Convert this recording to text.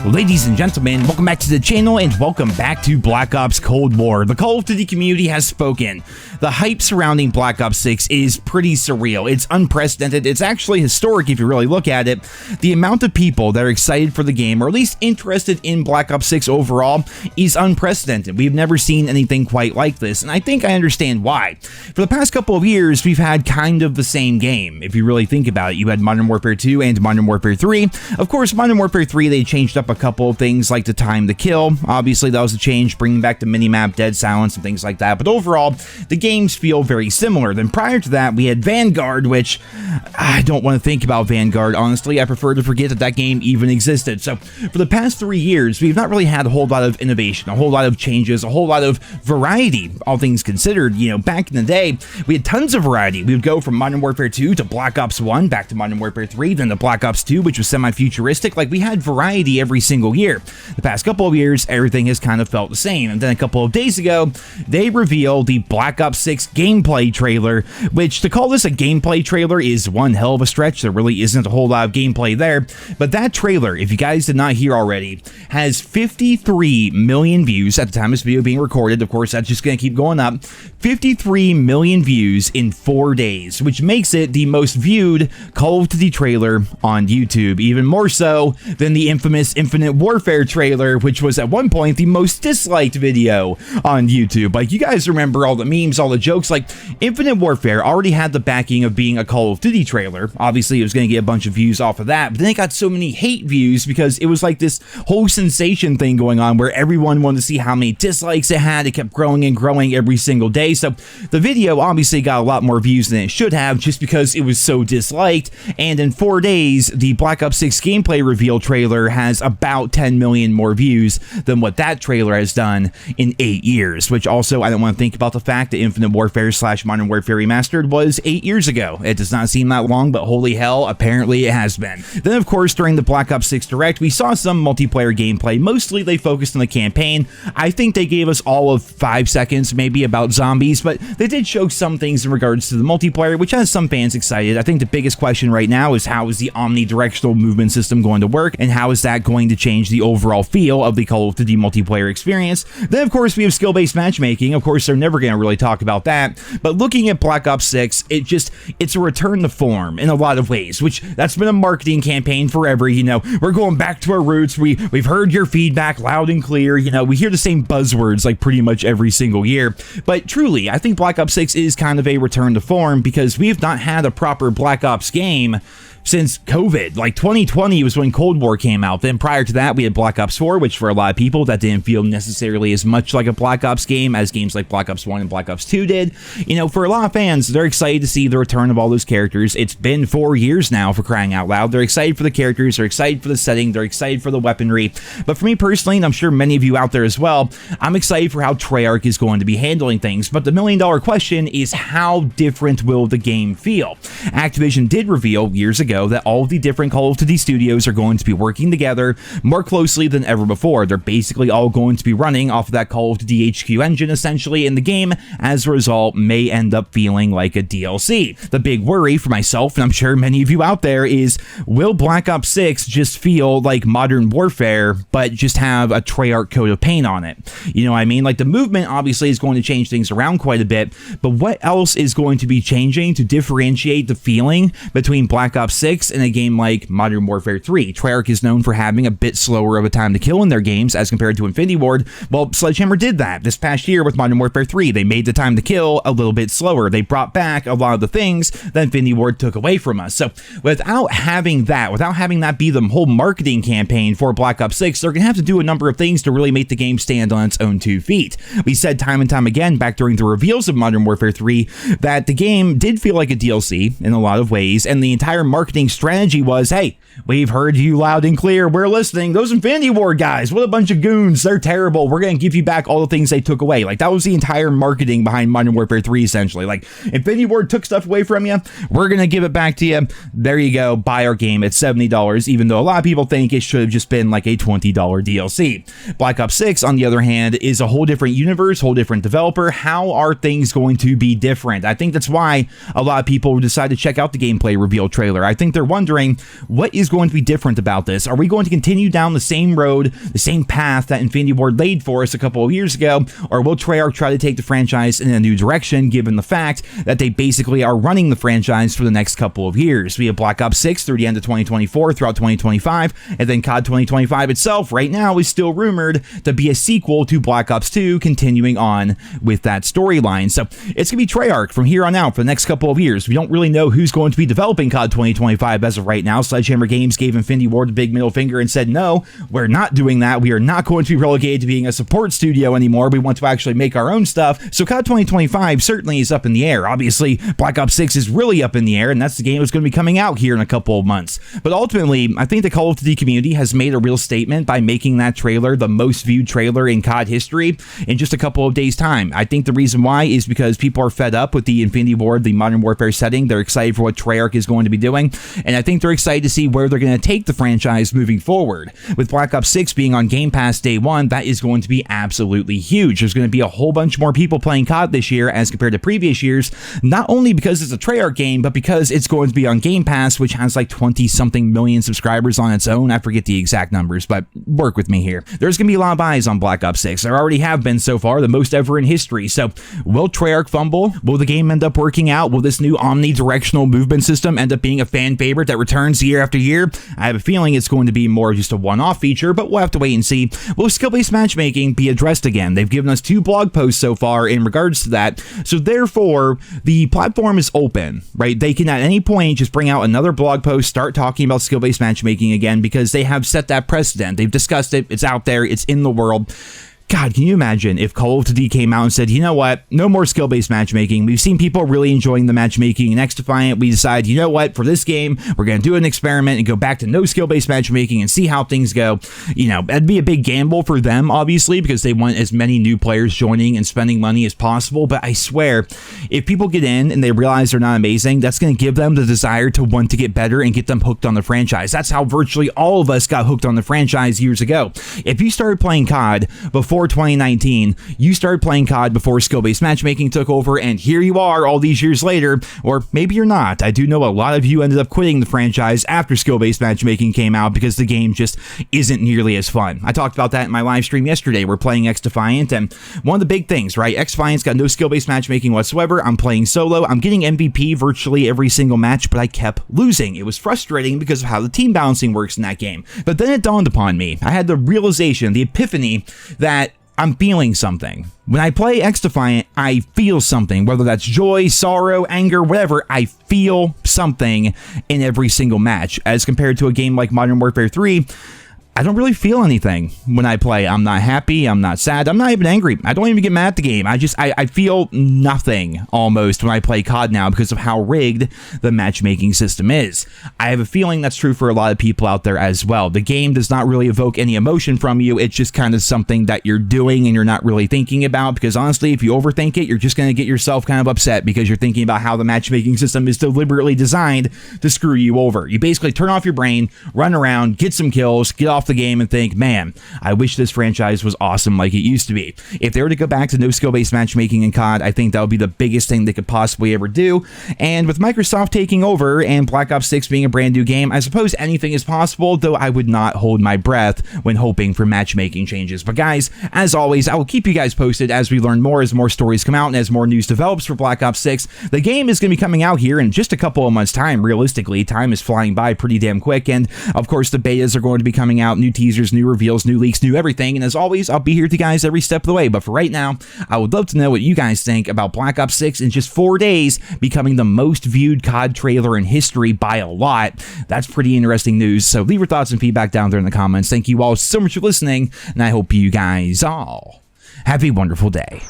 Ladies and gentlemen, welcome back to the channel and welcome back to Black Ops Cold War. The Call of Duty community has spoken. The hype surrounding Black Ops 6 is pretty surreal. It's unprecedented. It's actually historic if you really look at it. The amount of people that are excited for the game, or at least interested in Black Ops 6 overall, is unprecedented. We've never seen anything quite like this, and I think I understand why. For the past couple of years, we've had kind of the same game. If you really think about it, you had Modern Warfare 2 and Modern Warfare 3. Of course, Modern Warfare 3, they changed up a couple of things like the time to kill. Obviously, that was a change, bringing back the minimap, dead silence, and things like that. But overall, the games feel very similar. Then prior to that, we had Vanguard, which I don't want to think about Vanguard, honestly. I prefer to forget that that game even existed. So for the past 3 years, we've not really had a whole lot of innovation, a whole lot of changes, a whole lot of variety, all things considered. You know, back in the day, we had tons of variety. We would go from Modern Warfare 2 to Black Ops 1, back to Modern Warfare 3, then to Black Ops 2, which was semi-futuristic. Like, we had variety every single year. The past couple of years, everything has kind of felt the same. And then a couple of days ago, they revealed the Black Ops 6 gameplay trailer, which to call this a gameplay trailer is one hell of a stretch. There really isn't a whole lot of gameplay there. But that trailer, if you guys did not hear already, has 53 million views at the time this video being recorded. Of course, that's just going to keep going up. 53 million views in 4 days, which makes it the most viewed Call of Duty trailer on YouTube, even more so than the infamous Infinite Warfare trailer, which was at one point the most disliked video on YouTube. Like, you guys remember all the memes, all the jokes. Like, Infinite Warfare already had the backing of being a Call of Duty trailer. Obviously, it was going to get a bunch of views off of that, but then it got so many hate views because it was like this whole sensation thing going on where everyone wanted to see how many dislikes it had. It kept growing and growing every single day. So the video obviously got a lot more views than it should have just because it was so disliked. And in 4 days, the Black Ops 6 gameplay reveal trailer has about 10 million more views than what that trailer has done in 8 years, which also I don't want to think about the fact that Infinite Warfare / Modern Warfare Remastered was 8 years ago. It does not seem that long, but holy hell, apparently it has been. Then of course, during the Black Ops 6 Direct, we saw some multiplayer gameplay. Mostly they focused on the campaign. I think they gave us all of 5 seconds maybe about zombies, but they did show some things in regards to the multiplayer, which has some fans excited. I think the biggest question right now is how is the omnidirectional movement system going to work, and how is that going to change the overall feel of the Call of Duty multiplayer experience. Then of course we have skill-based matchmaking. Of course they're never going to really talk about that, but looking at Black Ops 6, it's a return to form in a lot of ways, which that's been a marketing campaign forever. You know, we're going back to our roots. We've heard your feedback loud and clear. You know, we hear the same buzzwords like pretty much every single year, but truly I think Black Ops 6 is kind of a return to form because we have not had a proper Black Ops game since COVID. Like 2020 was when Cold War came out. Then prior to that, we had Black Ops 4, which for a lot of people, that didn't feel necessarily as much like a Black Ops game as games like Black Ops 1 and Black Ops 2 did. You know, for a lot of fans, they're excited to see the return of all those characters. It's been 4 years now, for crying out loud. They're excited for the characters, they're excited for the setting, they're excited for the weaponry. But for me personally, and I'm sure many of you out there as well, I'm excited for how Treyarch is going to be handling things. But the million-dollar question is, how different will the game feel? Activision did reveal years ago that all of the different Call of Duty studios are going to be working together more closely than ever before. They're basically all going to be running off of that Call of Duty HQ engine essentially, and the game as a result may end up feeling like a DLC. The big worry for myself, and I'm sure many of you out there, is will Black Ops 6 just feel like Modern Warfare but just have a Treyarch coat of paint on it? You know what I mean? Like, the movement obviously is going to change things around quite a bit, but what else is going to be changing to differentiate the feeling between Black Ops 6 and a game like Modern Warfare 3? Treyarch is known for having a bit slower of a time to kill in their games as compared to Infinity Ward. Well, Sledgehammer did that this past year with Modern Warfare 3. They made the time to kill a little bit slower. They brought back a lot of the things that Infinity Ward took away from us. So without having that be the whole marketing campaign for Black Ops 6, they're going to have to do a number of things to really make the game stand on its own 2 feet. We said time and time again back during the reveals of Modern Warfare 3 that the game did feel like a DLC in a lot of ways, and the entire marketing strategy was, hey, we've heard you loud and clear, we're listening. Those Infinity Ward guys, what a bunch of goons, they're terrible. We're going to give you back all the things they took away. Like, that was the entire marketing behind Modern Warfare 3 essentially. Like, Infinity Ward took stuff away from you, we're going to give it back to you. There you go, buy our game at $70, even though a lot of people think it should have just been like a $20 DLC. Black Ops 6, on the other hand, is a whole different universe, whole different developer. How are things going to be different? I think that's why a lot of people decide to check out the gameplay reveal trailer. I think they're wondering, what is going to be different about this? Are we going to continue down the same road, the same path that Infinity Ward laid for us a couple of years ago, or will Treyarch try to take the franchise in a new direction, given the fact that they basically are running the franchise for the next couple of years? We have Black Ops 6 through the end of 2024, throughout 2025, and then COD 2025 itself right now is still rumored to be a sequel to Black Ops 2, continuing on with that storyline. So it's going to be Treyarch from here on out for the next couple of years. We don't really know who's going to be developing COD 2025 as of right now. Sledgehammer Games gave Infinity Ward a big middle finger and said, no, we're not doing that. We are not going to be relegated to being a support studio anymore. We want to actually make our own stuff. So COD 2025 certainly is up in the air. Obviously, Black Ops 6 is really up in the air, and that's the game that's going to be coming out here in a couple of months. But ultimately, I think the Call of Duty community has made a real statement by making that trailer the most viewed trailer in COD history in just a couple of days' time. I think the reason why is because people are fed up with the Infinity Ward, the Modern Warfare setting. They're excited for what Treyarch is going to be doing, and I think they're excited to see where they're going to take the franchise moving forward. With Black Ops 6 being on Game Pass day one, that is going to be absolutely huge. There's going to be a whole bunch more people playing COD this year as compared to previous years, not only because it's a Treyarch game, but because it's going to be on Game Pass, which has like 20-something million subscribers on its own. I forget the exact numbers, but work with me here. There's going to be a lot of eyes on Black Ops 6. There already have been so far, the most ever in history. So will Treyarch fumble? Will the game end up working out? Will this new omnidirectional movement system end up being a fan favorite that returns year after year? I have a feeling it's going to be more just a one-off feature, but we'll have to wait and see. Will skill-based matchmaking be addressed again? They've given us 2 blog posts so far in regards to that, so therefore the platform is open, right? They can at any point just bring out another blog post, start talking about skill-based matchmaking again, because they have set that precedent. They've discussed it, it's out there, it's in the world. God, can you imagine if Call of Duty came out and said, you know what, no more skill-based matchmaking. We've seen people really enjoying the matchmaking in X-Defiant. We decide, you know what, for this game, we're going to do an experiment and go back to no skill-based matchmaking and see how things go. You know, that'd be a big gamble for them, obviously, because they want as many new players joining and spending money as possible. But I swear, if people get in and they realize they're not amazing, that's going to give them the desire to want to get better and get them hooked on the franchise. That's how virtually all of us got hooked on the franchise years ago. If you started playing COD before 2019, you started playing COD before skill-based matchmaking took over, and here you are all these years later, or maybe you're not. I do know a lot of you ended up quitting the franchise after skill-based matchmaking came out because the game just isn't nearly as fun. I talked about that in my live stream yesterday. We're playing X-Defiant, and one of the big things, right? X-Defiant's got no skill-based matchmaking whatsoever. I'm playing solo. I'm getting MVP virtually every single match, but I kept losing. It was frustrating because of how the team balancing works in that game. But then it dawned upon me. I had the realization, the epiphany, that I'm feeling something. When I play X-Defiant, I feel something, whether that's joy, sorrow, anger, whatever. I feel something in every single match, as compared to a game like Modern Warfare 3. I don't really feel anything when I play. I'm not happy. I'm not sad. I'm not even angry. I don't even get mad at the game. I feel nothing almost when I play COD now because of how rigged the matchmaking system is. I have a feeling that's true for a lot of people out there as well. The game does not really evoke any emotion from you. It's just kind of something that you're doing and you're not really thinking about, because honestly, if you overthink it, you're just going to get yourself kind of upset because you're thinking about how the matchmaking system is deliberately designed to screw you over. You basically turn off your brain, run around, get some kills, get off the game and think, man, I wish this franchise was awesome like it used to be. If they were to go back to no skill-based matchmaking in COD, I think that would be the biggest thing they could possibly ever do. And with Microsoft taking over and Black Ops 6 being a brand new game, I suppose anything is possible, though I would not hold my breath when hoping for matchmaking changes. But guys, as always, I will keep you guys posted as we learn more, as more stories come out, and as more news develops for Black Ops 6. The game is going to be coming out here in just a couple of months' time. Realistically, time is flying by pretty damn quick, and of course the betas are going to be coming out, new teasers, new reveals, new leaks, new everything, and as always, I'll be here with you guys every step of the way. But for right now, I would love to know what you guys think about Black Ops 6 in just 4 days becoming the most viewed COD trailer in history by a lot. That's pretty interesting news, so leave your thoughts and feedback down there in the comments. Thank you all so much for listening, and I hope you guys all have a wonderful day.